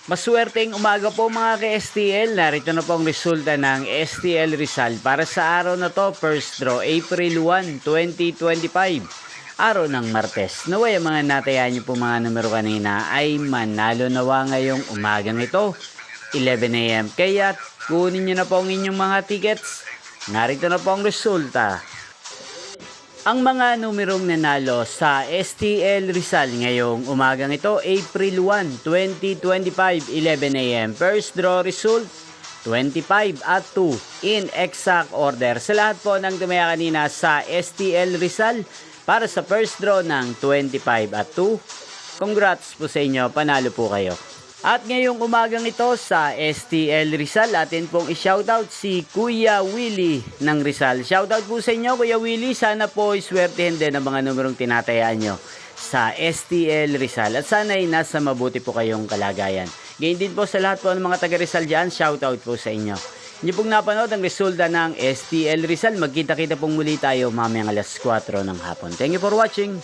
Maswerteng umaga po mga ka-STL. Narito na po ang resulta ng STL Rizal para sa araw na to, first draw, April 1, 2025. Araw ng Martes. Naway ang mga natayaan niyo po mga numero kanina ay manalo nawa ngayong umagang ito, 11 AM. Kaya kunin niyo na po ang inyong mga tickets. Narito na po ang resulta. Ang mga numerong nanalo sa STL Rizal ngayong umagang ito, April 1, 2025, 11 AM. First draw result, 25 at 2 in exact order. Sa lahat po ng tumaya kanina sa STL Rizal para sa first draw ng 25 at 2. Congrats po sa inyo, panalo po kayo. At ngayong umagang ito sa STL Rizal, atin pong i-shoutout si Kuya Willie ng Rizal. Shoutout po sa inyo Kuya Willie, sana po iswertehin din ang mga numerong tinatayaan nyo sa STL Rizal. At sana ay nasa mabuti po kayong kalagayan. Ganyan din po sa lahat po ng mga taga Rizal dyan, shoutout po sa inyo. Hindi pong napanood ang resulta ng STL Rizal. Magkita-kita pong muli tayo mamayang alas 4 ng hapon. Thank you for watching.